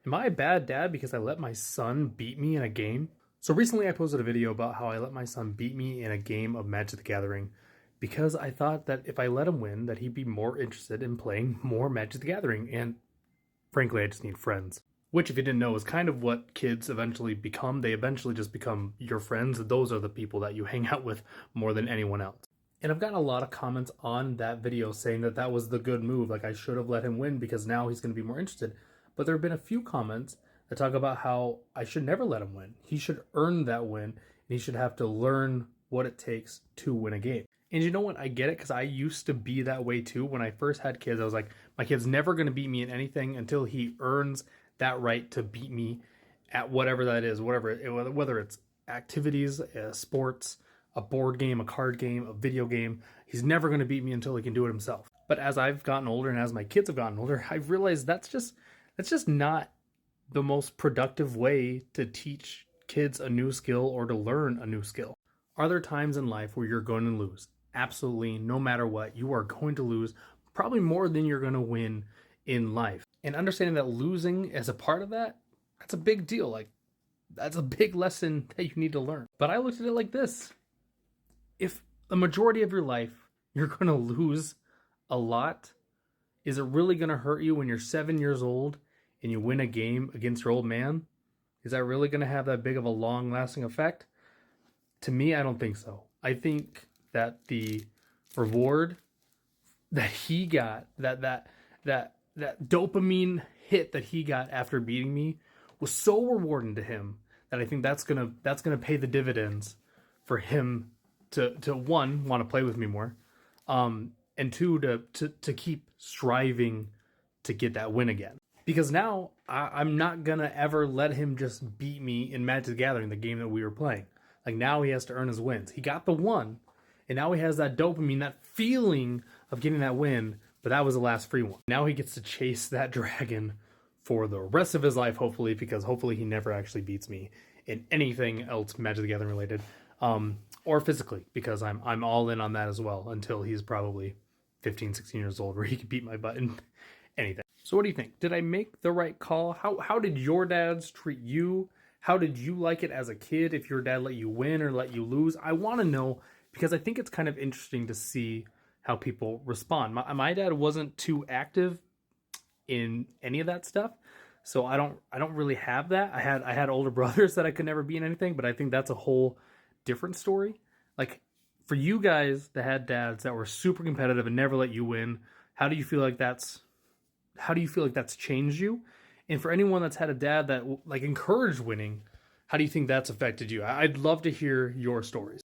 Am I a bad dad because I let my son beat me in a game? So recently I posted a video about how I let my son beat me in a game of Magic the Gathering because I thought that if I let him win that he'd be more interested in playing more Magic the Gathering, and frankly I just need friends. Which, if you didn't know, is kind of what kids eventually become. They eventually just become your friends. Those are the people that you hang out with more than anyone else. And I've gotten a lot of comments on that video saying that that was the good move. Like, I should have let him win because now he's going to be more interested. But there have been a few comments that talk about how I should never let him win. He should earn that win, and he should have to learn what it takes to win a game. And you know what? I get it, because I used to be that way too. When I first had kids, I was like, my kid's never going to beat me in anything until he earns that right to beat me at whatever that is, whether it's activities, sports, a board game, a card game, a video game. He's never going to beat me until he can do it himself. But as I've gotten older and as my kids have gotten older, I've realized that's just not the most productive way to teach kids a new skill or to learn a new skill. Are there times in life where you're going to lose? Absolutely, no matter what, you are going to lose, probably more than you're going to win in life. And understanding that losing as a part of that, that's a big deal. Like, that's a big lesson that you need to learn. But I looked at it like this. If the majority of your life you're going to lose a lot, is it really going to hurt you when you're 7 years old and you win a game against your old man? Is that really going to have that big of a long-lasting effect? To me, I don't think so. I think that the reward that he got, that dopamine hit that he got after beating me, was so rewarding to him that I think that's gonna pay the dividends for him to one, want to play with me more, and two, to keep striving to get that win again. Because now I'm not gonna ever let him just beat me in Magic the Gathering, the game that we were playing. Like, now he has to earn his wins. He got the one, and now he has that dopamine, that feeling of getting that win, but that was the last free one. Now he gets to chase that dragon for the rest of his life, hopefully, because hopefully he never actually beats me in anything else Magic the Gathering related, or physically, because I'm all in on that as well until he's probably 15, 16 years old, where he can beat my butt in anything. So what do you think? Did I make the right call? How did your dads treat you? How did you like it as a kid? If your dad let you win or let you lose, I want to know, because I think it's kind of interesting to see how people respond. My dad wasn't too active in any of that stuff, so I don't really have that. I had older brothers that I could never be in anything, but I think that's a whole different story. Like, for you guys that had dads that were super competitive and never let you win, how do you feel like that's changed you? And for anyone that's had a dad that like encouraged winning, how do you think that's affected you? I'd love to hear your stories.